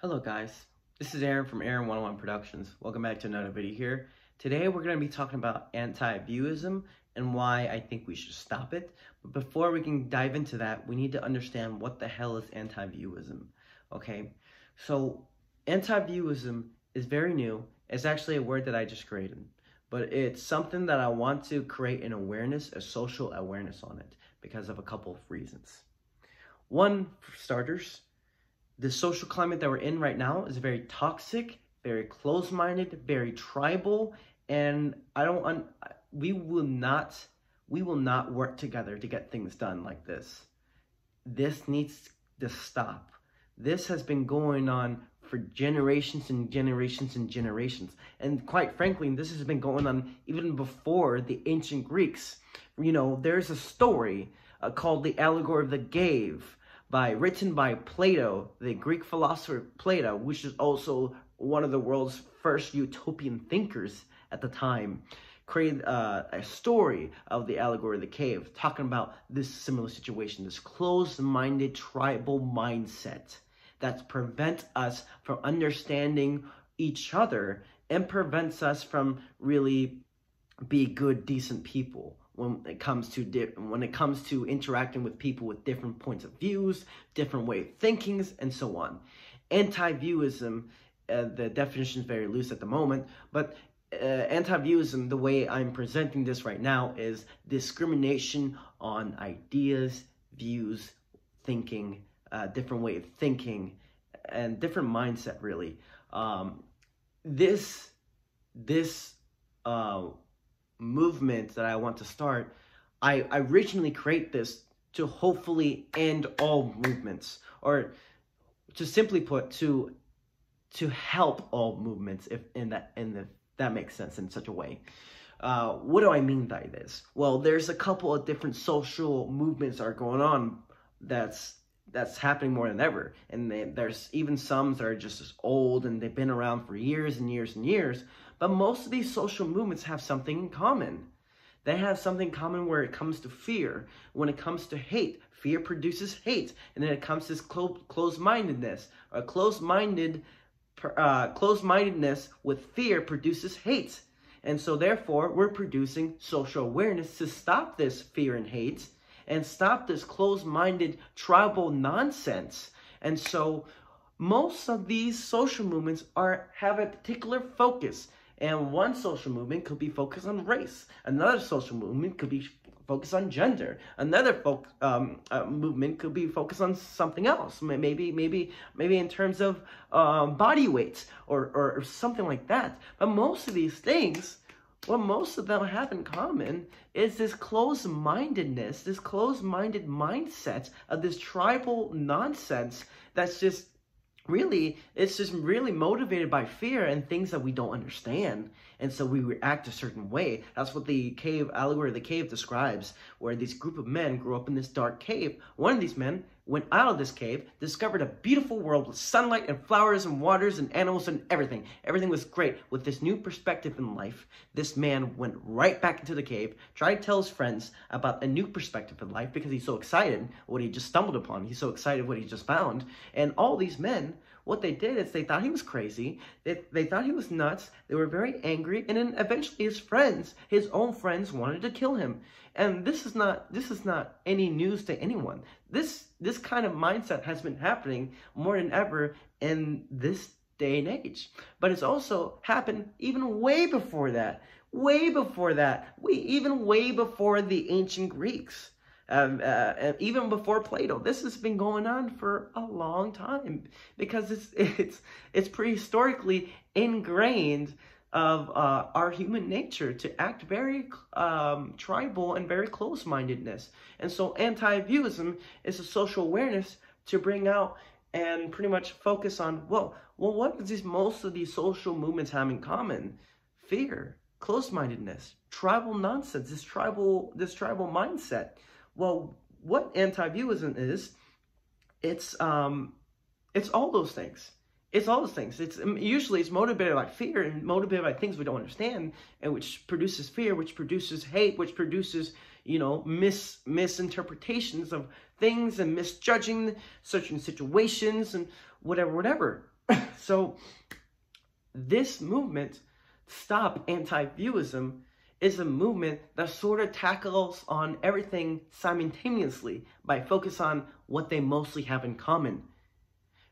Hello guys, this is Aaron from Aaron 101 Productions. Welcome back to another video here. Today we're going to be talking about anti-viewism and why I think we should stop it. But before we can dive into that, we need to understand what the hell is anti-viewism. Okay, so anti-viewism is very new. It's actually a word that I just created. But it's something that I want to create an awareness, a social awareness on it because of a couple of reasons. One, for starters, the social climate that we're in right now is very toxic, very close-minded, very tribal, and we will not work together to get things done like this. This needs to stop. This has been going on for generations and generations and generations. And quite frankly, this has been going on even before the ancient Greeks. You know, there's a story called the Allegory of the Cave, written by Plato, the Greek philosopher Plato, which is also one of the world's first utopian thinkers at the time, created a story of the Allegory of the Cave, talking about this similar situation, this closed-minded tribal mindset that prevents us from understanding each other and prevents us from really be good, decent people. When it comes to interacting with people with different points of views, different way of thinkings, and so on. Anti-viewism, the definition is very loose at the moment, but anti-viewism, the way I'm presenting this right now, is discrimination on ideas, views, thinking, different way of thinking, and different mindset, really. This movement that I want to start, I originally create this to hopefully end all movements, or to simply put, to help all movements, if that makes sense in such a way. What do I mean by this? Well, there's a couple of different social movements that are going on that's happening more than ever, and there's even some that are just as old and they've been around for years and years and years. But most of these social movements have something in common. They have something in common where it comes to fear. When it comes to hate, fear produces hate. And then it comes to this closed-mindedness. Or closed-mindedness with fear produces hate. And so therefore, we're producing social awareness to stop this fear and hate and stop this closed-minded tribal nonsense. And so most of these social movements have a particular focus. And one social movement could be focused on race. Another social movement could be focused on gender. Another movement could be focused on something else. Maybe in terms of body weight or something like that. But most of these things, what most of them have in common is this closed-mindedness, this closed-minded mindset of this tribal nonsense that's just really motivated by fear and things that we don't understand. And so we react a certain way. That's what the Allegory of the Cave describes, where this group of men grew up in this dark cave. One of these men went out of this cave, discovered a beautiful world with sunlight and flowers and waters and animals and everything. Everything was great. With this new perspective in life, this man went right back into the cave, tried to tell his friends about a new perspective in life because he's so excited what he just stumbled upon. He's so excited what he just found. And all these men, what they did is they thought he was crazy. They thought he was nuts. They were very angry. And then eventually his own friends wanted to kill him. And this is not any news to anyone. This kind of mindset has been happening more than ever in this day and age. But it's also happened even way before that. Way before the ancient Greeks. Even before Plato. This has been going on for a long time because it's prehistorically ingrained of our human nature to act very tribal and very close-mindedness. And so anti-viewism is a social awareness to bring out and pretty much focus on, well, what does most of these social movements have in common? Fear, close-mindedness, tribal nonsense, this tribal mindset. Well, what anti-viewism is, it's all those things. It's all those things. Usually it's motivated by fear and motivated by things we don't understand, and which produces fear, which produces hate, which produces, misinterpretations of things and misjudging certain situations and whatever. So this movement, Stop Anti-Viewism, is a movement that sort of tackles on everything simultaneously by focus on what they mostly have in common.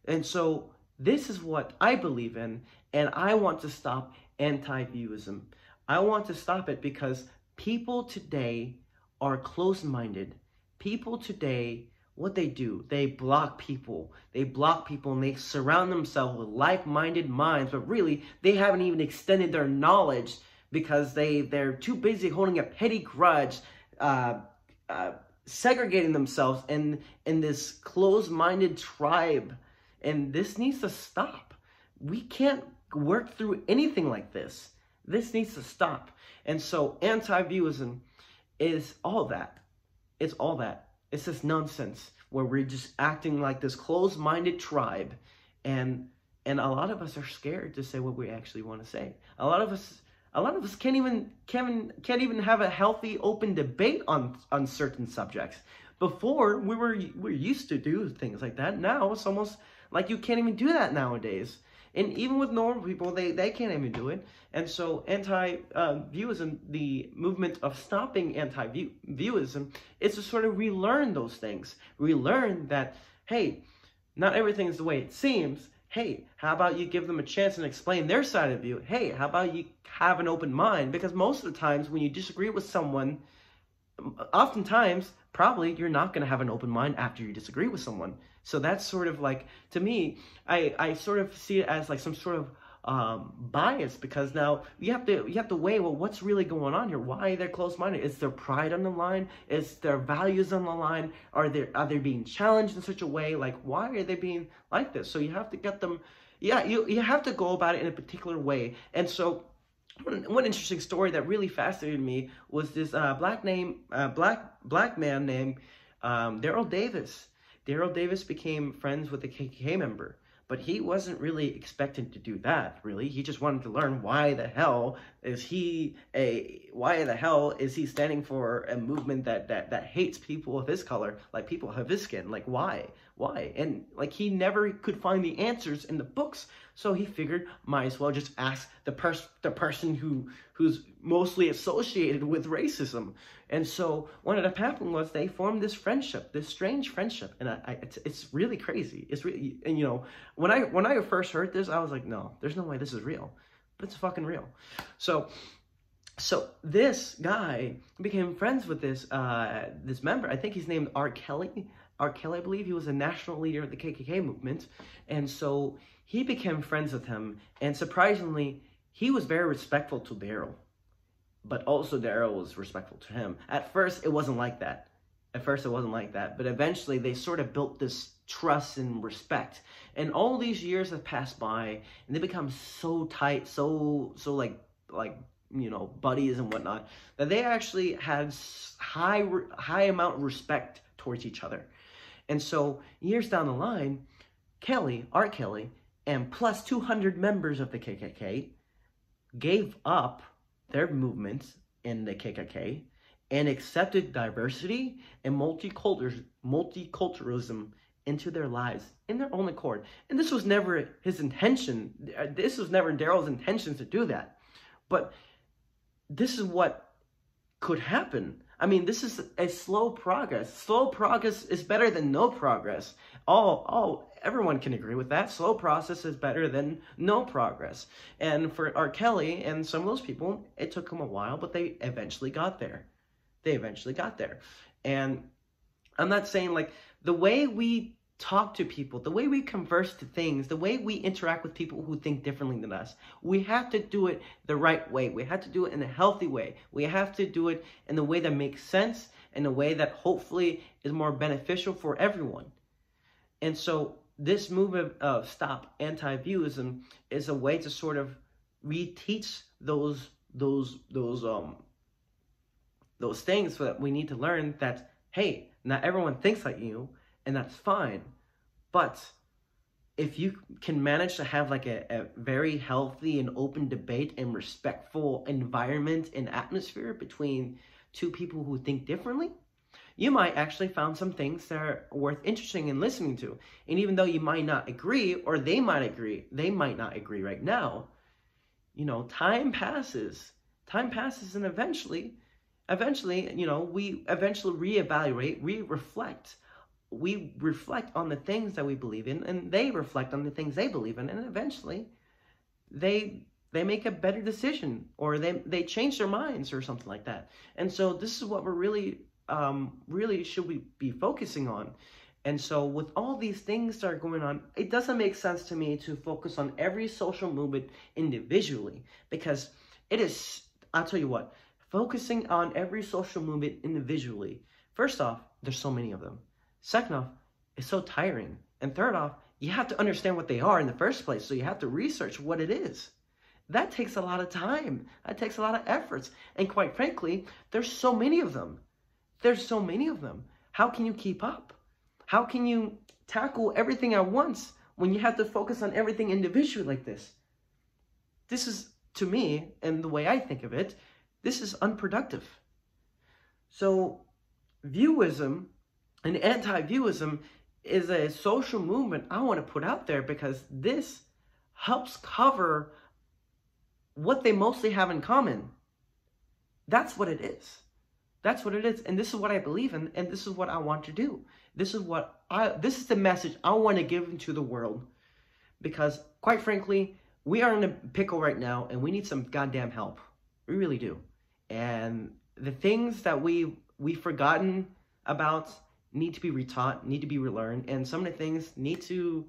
And so this is what I believe in, and I want to stop anti-viewism. I want to stop it because people today are closed-minded. People today, what they do, they block people. They block people and they surround themselves with like-minded minds, but really, they haven't even extended their knowledge because they're too busy holding a petty grudge, segregating themselves in this closed-minded tribe. And this needs to stop. We can't work through anything like this. This needs to stop. And so anti-viewism is all that. It's all that. It's this nonsense where we're just acting like this closed-minded tribe. And a lot of us are scared to say what we actually want to say. A lot of us can't even have a healthy, open debate on certain subjects. Before, we're used to do things like that. Now it's almost like you can't even do that nowadays. And even with normal people, they can't even do it. And so anti-viewism, the movement of stopping anti-viewism, is to sort of relearn those things. Relearn that, hey, not everything is the way it seems. Hey, how about you give them a chance and explain their side of you? Hey, how about you have an open mind? Because most of the times when you disagree with someone, oftentimes, probably you're not going to have an open mind after you disagree with someone. So that's sort of like, to me, I sort of see it as like some sort of bias, because now you have to weigh, well, what's really going on here? Why are they closed-minded? Is their pride on the line? Is their values on the line? Are they being challenged in such a way? Like, why are they being like this? So you have to get them, you have to go about it in a particular way. And so one interesting story that really fascinated me was this black man named Daryl Davis. Daryl Davis became friends with a KKK member, but he wasn't really expected to do that, really. He just wanted to learn why the hell is he standing for a movement that hates people of his color, like people of his skin. Like, why? And like, he never could find the answers in the books, so he figured might as well just ask the person who's mostly associated with racism. And so what ended up happening was they formed this friendship, this strange friendship, and it's really crazy. It's really, and you know, when I first heard this, I was like, no, there's no way this is real, but it's fucking real. So this guy became friends with this member. I think he's named R. Kelly. R. Kelly, I believe. He was a national leader of the KKK movement. And so he became friends with him. And surprisingly, he was very respectful to Daryl. But also Daryl was respectful to him. At first, it wasn't like that. But eventually, they sort of built this trust and respect. And all these years have passed by, and they become so tight, so like you know, buddies and whatnot, that they actually had high amount of respect towards each other. And so years down the line, R. Kelly, and plus 200 members of the KKK gave up their movements in the KKK and accepted diversity and multiculturalism into their lives in their own accord. And this was never his intention. This was never Daryl's intention to do that. But this is what could happen. I mean, this is a slow progress. Slow progress is better than no progress. Everyone can agree with that. Slow process is better than no progress. And for R. Kelly and some of those people, it took them a while, but they eventually got there. And I'm not saying, like, the way we talk to people, the way we converse to things, the way we interact with people who think differently than us, we have to do it the right way. We have to do it in a healthy way. We have to do it in a way that makes sense, in a way that hopefully is more beneficial for everyone. And so this movement of Stop Anti-Viewism is a way to sort of reteach those things, so that we need to learn that, hey, not everyone thinks like you, and that's fine. But if you can manage to have like a very healthy and open debate and respectful environment and atmosphere between two people who think differently, you might actually find some things that are worth interesting in listening to. And even though you might not agree, or they might not agree right now, you know, time passes, and eventually, you know, we eventually reevaluate, we reflect on the things that we believe in, and they reflect on the things they believe in, and eventually they make a better decision, or they change their minds or something like that. And so this is what we're really should we be focusing on. And so with all these things that are going on, it doesn't make sense to me to focus on every social movement individually, because it is, I'll tell you what, focusing on every social movement individually, first off, there's so many of them. Second off, it's so tiring. And third off, you have to understand what they are in the first place, so you have to research what it is. That takes a lot of time. That takes a lot of efforts. And quite frankly, there's so many of them. There's so many of them. How can you keep up? How can you tackle everything at once when you have to focus on everything individually like this? This is, to me, and the way I think of it, this is unproductive. So viewism and anti-viewism is a social movement I want to put out there, because this helps cover what they mostly have in common. That's what it is. That's what it is. And this is what I believe in, and this is what I want to do. This is the message I want to give into the world. Because, quite frankly, we are in a pickle right now, and we need some goddamn help. We really do. And the things that we've forgotten about need to be retaught, need to be relearned, and some of the things need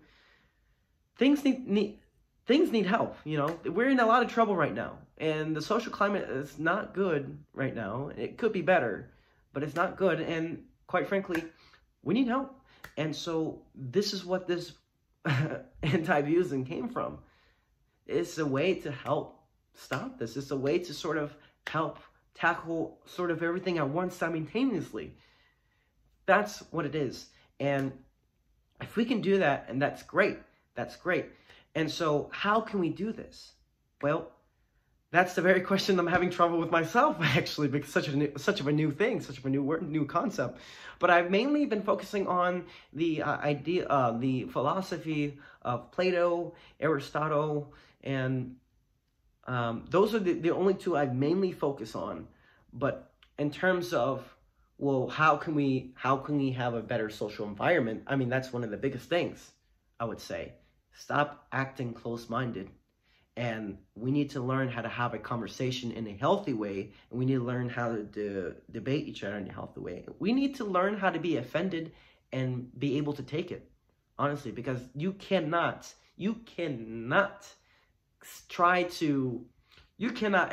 help. You know, we're in a lot of trouble right now, and the social climate is not good right now. It could be better, but it's not good, and quite frankly, we need help. And so this is what this anti-viewism came from. It's a way to help stop this. It's a way to sort of help tackle sort of everything at once simultaneously. That's what it is. And if we can do that, and that's great. That's great. And so how can we do this? Well, that's the very question I'm having trouble with myself, actually, because such of a new thing, such of a new word, new concept. But I've mainly been focusing on the the philosophy of Plato, Aristotle, and those are the only two I've mainly focused on. But in terms of, well, how can we have a better social environment? I mean, that's one of the biggest things, I would say. Stop acting close-minded. And we need to learn how to have a conversation in a healthy way. And we need to learn how to debate each other in a healthy way. We need to learn how to be offended and be able to take it, honestly, because you cannot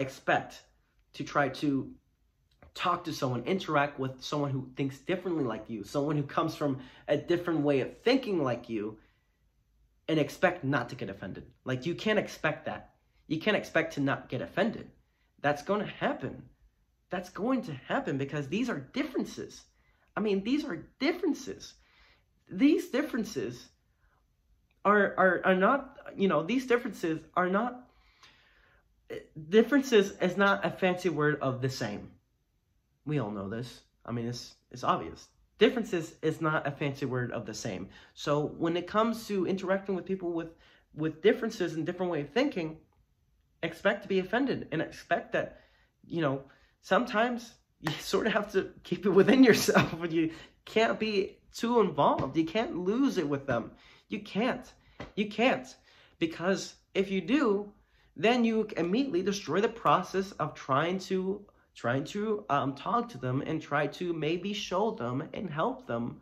expect to try to talk to someone, interact with someone who thinks differently like you, someone who comes from a different way of thinking like you, and expect not to get offended. Like, you can't expect that. You can't expect to not get offended. That's going to happen. That's going to happen because these are differences. I mean, these are differences. These differences are not, you know, these differences are not, differences is not a fancy word of the same. We all know this. I mean, it's obvious. Differences is not a fancy word of the same. So when it comes to interacting with people with differences and different way of thinking, expect to be offended and expect that, you know, sometimes you sort of have to keep it within yourself, but you can't be too involved. You can't lose it with them. You can't, because if you do, then you immediately destroy the process of trying to talk to them and try to maybe show them and help them,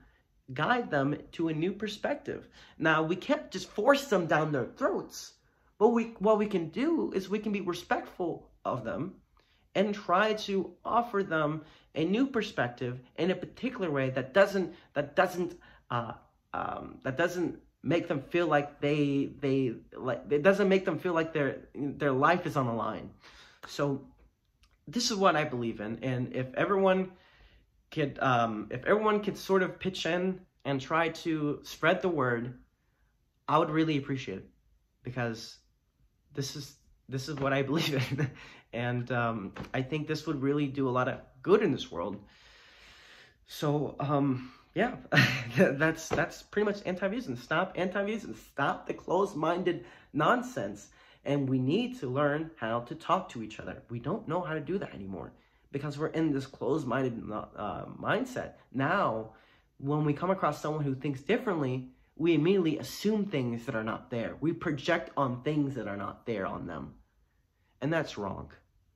guide them to a new perspective. Now, we can't just force them down their throats, but what we can do is we can be respectful of them and try to offer them a new perspective in a particular way that doesn't make them feel like it doesn't make them feel like their life is on the line. So this is what I believe in, and if everyone could sort of pitch in and try to spread the word, I would really appreciate it, because this is what I believe in, and I think this would really do a lot of good in this world. So, yeah, that's pretty much anti-viewism. Stop anti-viewism. Stop the closed-minded nonsense. And we need to learn how to talk to each other. We don't know how to do that anymore because we're in this closed-minded mindset. Now, when we come across someone who thinks differently, we immediately assume things that are not there. We project on things that are not there on them. And that's wrong.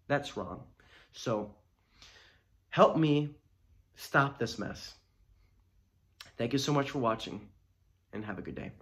That's wrong. So, help me stop this mess. Thank you so much for watching, and have a good day.